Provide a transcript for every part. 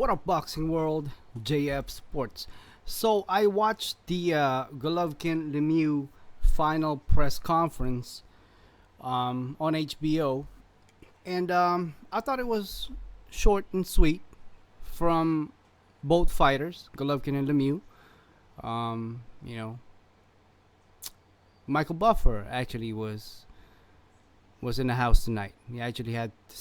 What up, boxing world? JF Sports. So I watched the Golovkin Lemieux final press conference on HBO, and I thought it was short and sweet from both fighters, Golovkin and Lemieux. Um, you know, Michael Buffer actually was in the house tonight. He actually had to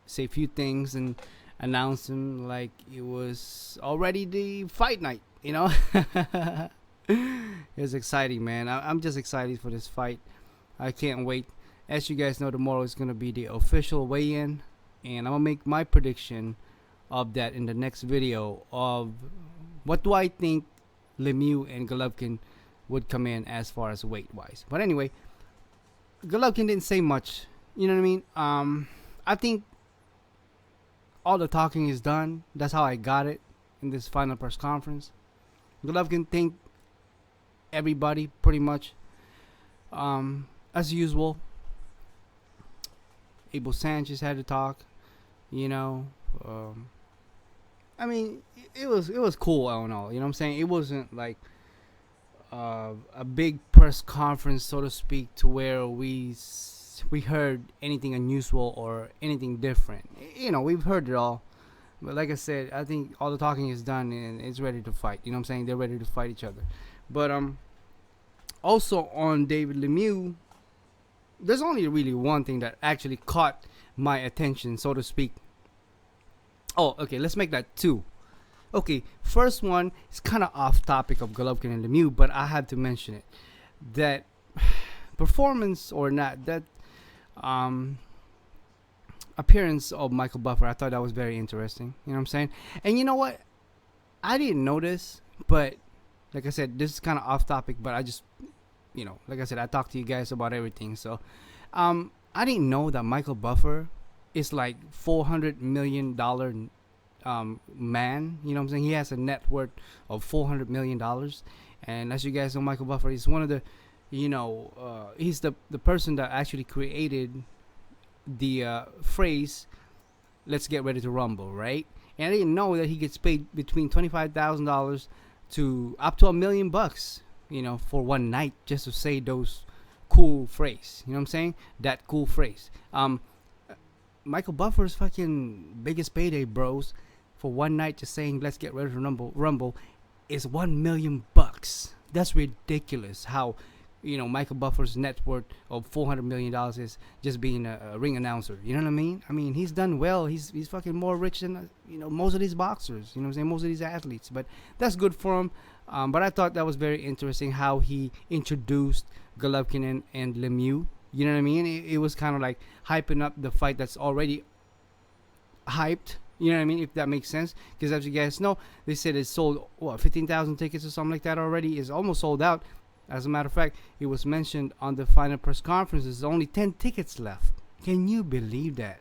say a few things and announce him like it was already the fight night. It was exciting, man. I'm just excited for this fight. I can't wait. As you guys know, tomorrow is gonna be the official weigh-in, and I'm gonna make my prediction of that in the next video of what do I think Lemieux and Golovkin would come in as far as weight wise. But anyway, Golovkin didn't say much. You know what I mean? I think all the talking is done. That's how I got it in this final press conference. Golovkin thanked everybody pretty much. As usual, Abel Sanchez had to talk. You know, I mean, it was cool. I don't know. You know what I'm saying? It wasn't like a big press conference, so to speak, to where we heard anything unusual or anything different. You know, we've heard it all. But like I said, I think all the talking is done and it's ready to fight. You know what I'm saying? They're ready to fight each other. But also on David Lemieux, there's only really one thing that actually caught my attention, so to speak. Oh, okay, let's make that two. Okay, first one is kind of off topic of Golovkin and Lemieux, but I had to mention it. That performance or not, that appearance of Michael Buffer, I thought that was very interesting. You know what I'm saying? And you know what? I didn't know this, but like I said, this is kind of off topic, but I just, like I said, I talked to you guys about everything. So, I didn't know that Michael Buffer is like $400 million man. You know what I'm saying? He has a net worth of $400 million. And as you guys know, Michael Buffer is one of the, he's the person that actually created the phrase, let's get ready to rumble, right? And I didn't know that he gets paid between $25,000 to up to $1 million, for one night just to say those cool phrase. You know what I'm saying? That cool phrase. Michael Buffer's fucking biggest payday, bros, for one night just saying let's get ready to rumble is $1 million. That's ridiculous. How Michael Buffer's net worth of $400 million is just being a ring announcer. You know what I mean? I mean, he's done well. He's fucking more rich than most of these boxers. You know what I'm saying? Most of these athletes. But that's good for him. But I thought that was very interesting how he introduced Golovkin and Lemieux. You know what I mean? It was kind of like hyping up the fight that's already hyped. You know what I mean? If that makes sense. Because as you guys know, they said it sold, 15,000 tickets or something like that already. It's almost sold out. As a matter of fact, it was mentioned on the final press conference there's only 10 tickets left. Can you believe that?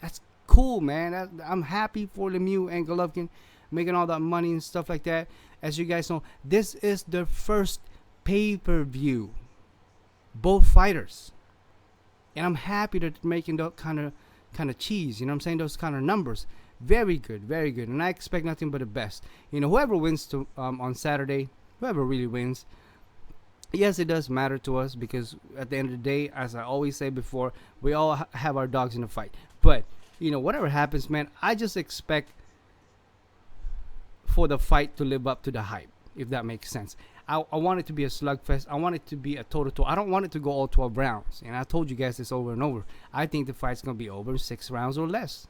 That's cool, man. I'm happy for Lemieux and Golovkin making all that money and stuff like that. As you guys know, this is the first pay-per-view. Both fighters. And I'm happy that they're making that kind of cheese. You know what I'm saying? Those kind of numbers. Very good, very good. And I expect nothing but the best. Whoever wins on Saturday, whoever really wins, yes, it does matter to us because at the end of the day, as I always say before, we all have our dogs in the fight. But, whatever happens, man, I just expect for the fight to live up to the hype, if that makes sense. I want it to be a slugfest. I want it to be a toe-to-toe. I don't want it to go all 12 rounds. And I told you guys this over and over. I think the fight's going to be over in 6 rounds or less,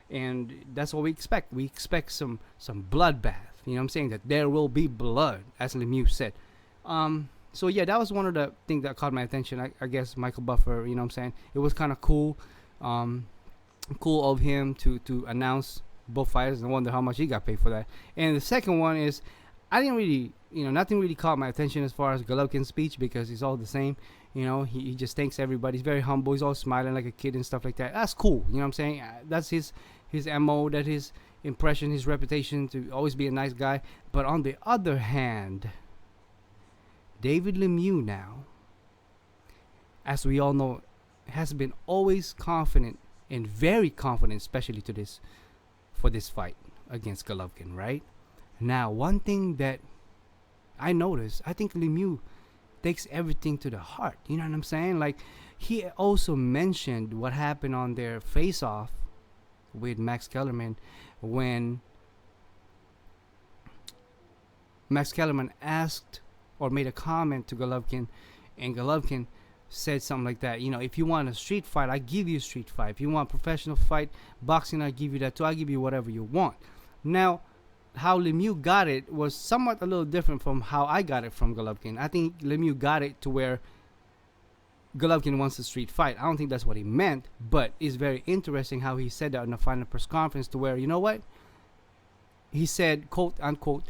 And that's what we expect. We expect some bloodbath. You know what I'm saying? That there will be blood, as Lemieux said. So yeah, that was one of the things that caught my attention. I guess Michael Buffer, you know what I'm saying? It was kind of cool. Cool of him to announce both fighters. I wonder how much he got paid for that. And the second one is, I didn't really, nothing really caught my attention as far as Golovkin's speech because it's all the same. He just thanks everybody. He's very humble. He's all smiling like a kid and stuff like that. That's cool. You know what I'm saying? That's his MO. That's his impression, his reputation to always be a nice guy. But on the other hand, David Lemieux now, as we all know, has been always confident and very confident, especially for this fight. against Golovkin, right? Now, one thing that I noticed, I think Lemieux takes everything to the heart. You know what I'm saying? Like, he also mentioned what happened on their face-off with Max Kellerman when Max Kellerman asked or made a comment to Golovkin, and Golovkin said something like that. You know, if you want a street fight, I give you a street fight. If you want a professional fight, boxing, I give you that too. I give you whatever you want. Now, how Lemieux got it was somewhat a little different from how I got it from Golovkin. I think Lemieux got it to where Golovkin wants a street fight. I don't think that's what he meant, but it's very interesting how he said that in the final press conference to where, you know what? He said, quote unquote,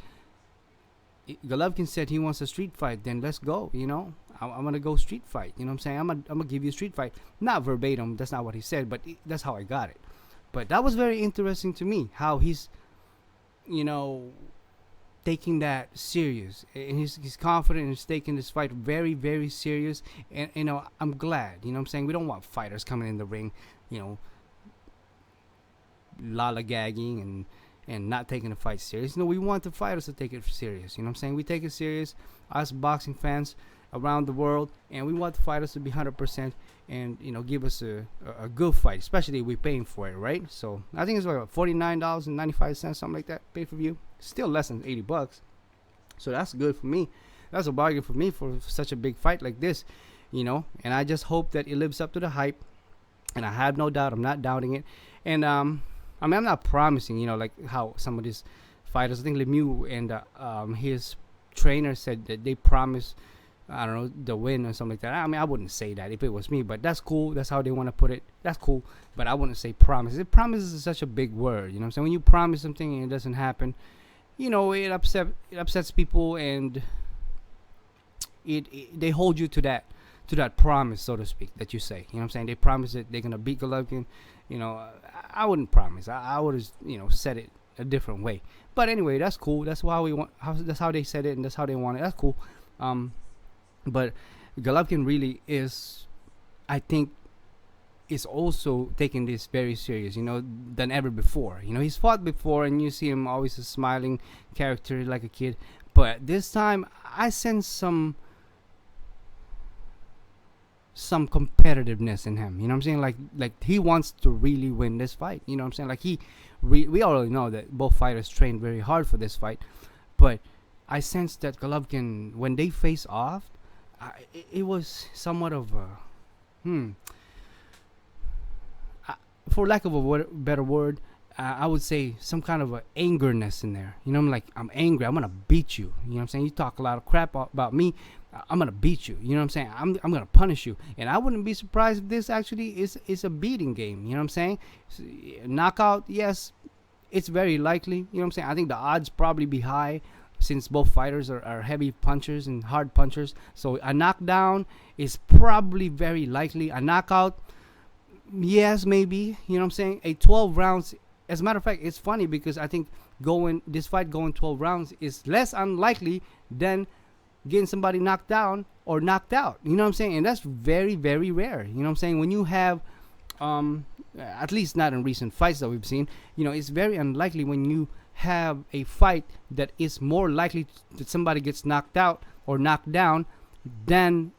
Golovkin said he wants a street fight, then let's go, you know? I'm going to go street fight, you know what I'm saying? I'm going to give you a street fight. Not verbatim, that's not what he said, but that's how I got it. But that was very interesting to me, how he's, you know, taking that serious. And he's confident and he's taking this fight very, very serious. And, you know, I'm glad, you know what I'm saying? We don't want fighters coming in the ring, you know, lollygagging and not taking the fight serious. No, we want the fighters to take it serious. You know what I'm saying? We take it serious, us boxing fans around the world, and we want the fighters to be 100% and, you know, give us a good fight, especially if we're paying for it, right? So I think it's like $49.95, something like that, pay-per-view. Still less than $80. So that's good for me. That's a bargain for me for such a big fight like this, you know. And I just hope that it lives up to the hype. And I have no doubt. I'm not doubting it. And I mean, I'm not promising, you know, like how some of these fighters, I think Lemieux and his trainer said that they promise, I don't know, the win or something like that. I mean, I wouldn't say that if it was me, but that's cool. That's how they want to put it. That's cool. But I wouldn't say promise. Promise is such a big word, you know what I'm saying? When you promise something and it doesn't happen, you know, it upsets people, and they hold you to that promise, so to speak, that you say. You know what I'm saying? They promise that they're gonna beat Golovkin. You know, I wouldn't promise. I would have, you know, said it a different way. But anyway, that's cool. That's how we want. That's how they said it, and that's how they want it. That's cool. But Golovkin really is, I think, is also taking this very serious, you know, than ever before. You know, he's fought before, and you see him always a smiling character like a kid. But this time, I sense some competitiveness in him. You know what I'm saying? Like he wants to really win this fight. You know what I'm saying? Like we already know that both fighters trained very hard for this fight, but I sense that Golovkin, when they face off, it was somewhat of a for lack of a better word, I would say some kind of a angerness in there. You know, I'm like, I'm angry. I'm gonna beat you. You know what I'm saying? You talk a lot of crap about me. I'm gonna beat you. You know what I'm saying? I'm gonna punish you. And I wouldn't be surprised if this actually is a beating game. You know what I'm saying? Knockout, yes, it's very likely. You know what I'm saying? I think the odds probably be high, since both fighters are heavy punchers and hard punchers. So a knockdown is probably very likely. A knockout, yes, maybe. You know what I'm saying? A 12 rounds. As a matter of fact, it's funny because I think this fight going 12 rounds is less unlikely than getting somebody knocked down or knocked out. You know what I'm saying? And that's very, very rare. You know what I'm saying? When you have, at least not in recent fights that we've seen, you know, it's very unlikely when you have a fight that is more likely that somebody gets knocked out or knocked down than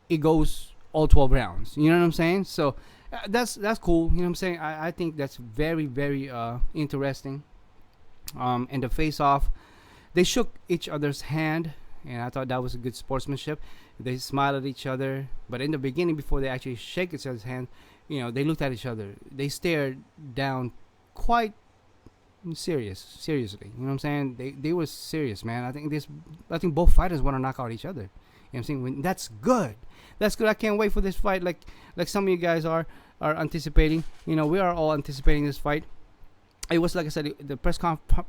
it goes all 12 rounds. You know what I'm saying? So that's cool. You know what I'm saying? I think that's very, very interesting. And the face-off, they shook each other's hand, and I thought that was a good sportsmanship. They smiled at each other, but in the beginning, before they actually shake each other's hand, you know, they looked at each other. They stared down quite seriously. You know what I'm saying? They were serious, man. I think both fighters want to knock out each other. You know what I'm saying? That's good. That's good. I can't wait for this fight. Like some of you guys are anticipating. You know, we are all anticipating this fight. It was, like I said, the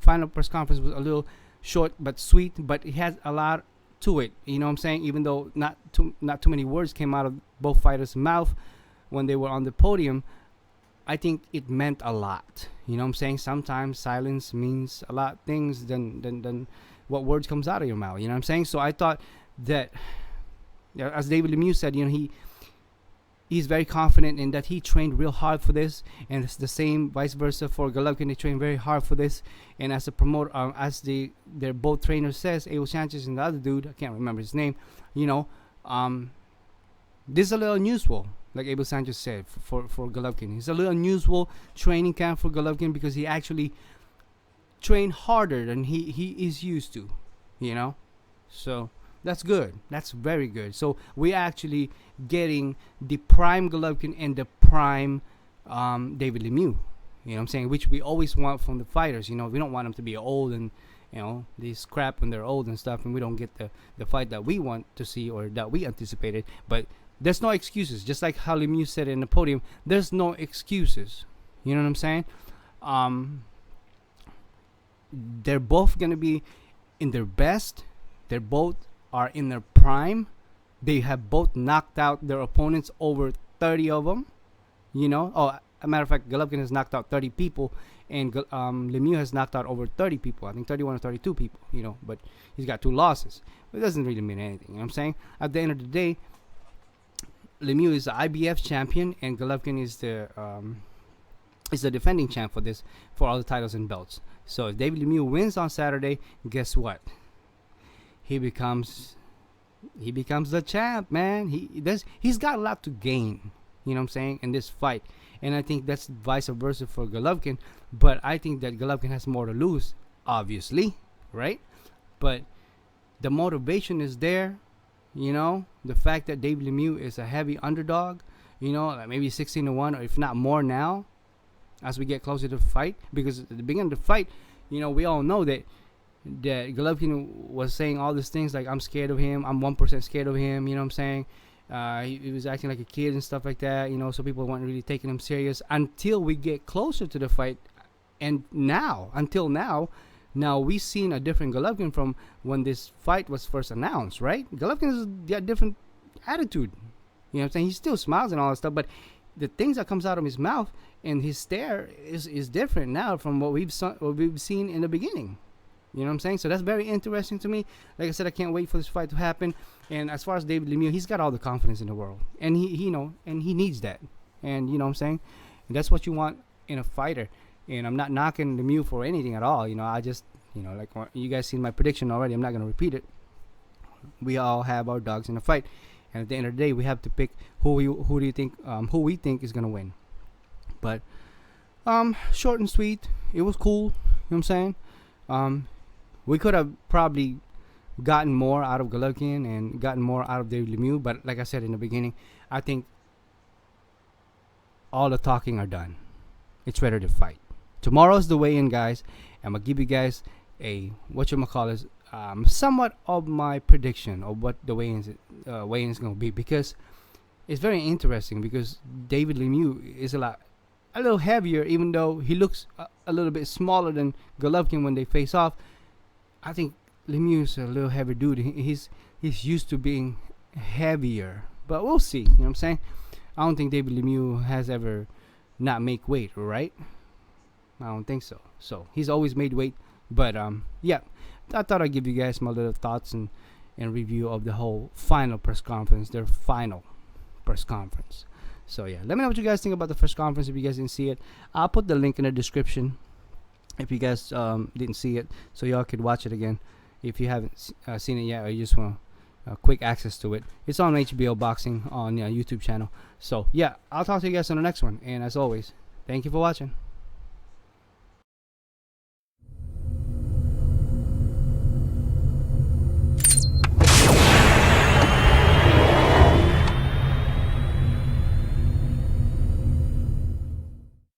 final press conference was a little short but sweet, but it has a lot to it. You know what I'm saying? Even though not too many words came out of both fighters' mouth when they were on the podium, I think it meant a lot. You know what I'm saying? Sometimes silence means a lot of things than what words comes out of your mouth. You know what I'm saying? So I thought that, as David Lemieux said, you know, he's very confident in that he trained real hard for this, and it's the same vice versa for Golovkin. They trained very hard for this, and as a promoter, their both trainers says, Abel Sanchez and the other dude, I can't remember his name, you know, this is a little unusual, like Abel Sanchez said for Golovkin. It's a little unusual training camp for Golovkin because he actually trained harder than he is used to, you know, so. That's good. That's very good. So we're actually getting the prime Golovkin and the prime David Lemieux. You know what I'm saying? Which we always want from the fighters. You know, we don't want them to be old and, you know, they scrap when they're old and stuff, and we don't get the fight that we want to see or that we anticipated. But there's no excuses. Just like how Lemieux said in the podium, there's no excuses. You know what I'm saying? They're both going to be in their best. They're both are in their prime. They have both knocked out their opponents, over 30 of them. You know, a matter of fact, Golovkin has knocked out 30 people, and Lemieux has knocked out over 30 people. I think 31 or 32 people. You know, but he's got 2 losses. But it doesn't really mean anything. You know what I'm saying? At the end of the day, Lemieux is the IBF champion, and Golovkin is the defending champ for all the titles and belts. So if David Lemieux wins on Saturday, guess what? He becomes the champ, man. He's got a lot to gain, you know what I'm saying, in this fight. And I think that's vice versa for Golovkin. But I think that Golovkin has more to lose, obviously, right? But the motivation is there, you know. The fact that David Lemieux is a heavy underdog, you know, like maybe 16-1, or if not more now, as we get closer to the fight. Because at the beginning of the fight, you know, we all know that Golovkin was saying all these things like, I'm scared of him, I'm 1% scared of him, you know what I'm saying? He was acting like a kid and stuff like that, you know, so people weren't really taking him serious until we get closer to the fight. And until now we've seen a different Golovkin from when this fight was first announced, right? Golovkin has a different attitude, you know what I'm saying? He still smiles and all that stuff, but the things that comes out of his mouth and his stare is different now from what we've seen in the beginning. You know what I'm saying? So that's very interesting to me. Like I said, I can't wait for this fight to happen. And as far as David Lemieux, he's got all the confidence in the world, and he you know, and he needs that. And you know what I'm saying? And that's what you want in a fighter. And I'm not knocking Lemieux for anything at all. You know, I just, you know, like you guys seen my prediction already. I'm not gonna repeat it. We all have our dogs in a fight, and at the end of the day, we have to pick who we think is gonna win. But short and sweet. It was cool. You know what I'm saying? We could have probably gotten more out of Golovkin and gotten more out of David Lemieux, but like I said in the beginning, I think all the talking are done. It's ready to fight. Tomorrow's the weigh-in, guys. I'm gonna give you guys a somewhat of my prediction of what the weigh-in is gonna be, because it's very interesting. Because David Lemieux is a little heavier, even though he looks a little bit smaller than Golovkin when they face off. I think Lemieux is a little heavier dude. He's used to being heavier, but we'll see. You know what I'm saying? I don't think David Lemieux has ever not make weight, right? I don't think so. So he's always made weight. But yeah, I thought I'd give you guys my little thoughts and review of the whole final press conference. Their final press conference. So yeah, let me know what you guys think about the first conference. If you guys didn't see it, I'll put the link in the description if you guys didn't see it, so y'all could watch it again if you haven't seen it yet, or you just want quick access to it. It's on HBO Boxing on YouTube channel. So yeah, I'll talk to you guys on the next one, and as always, thank you for watching.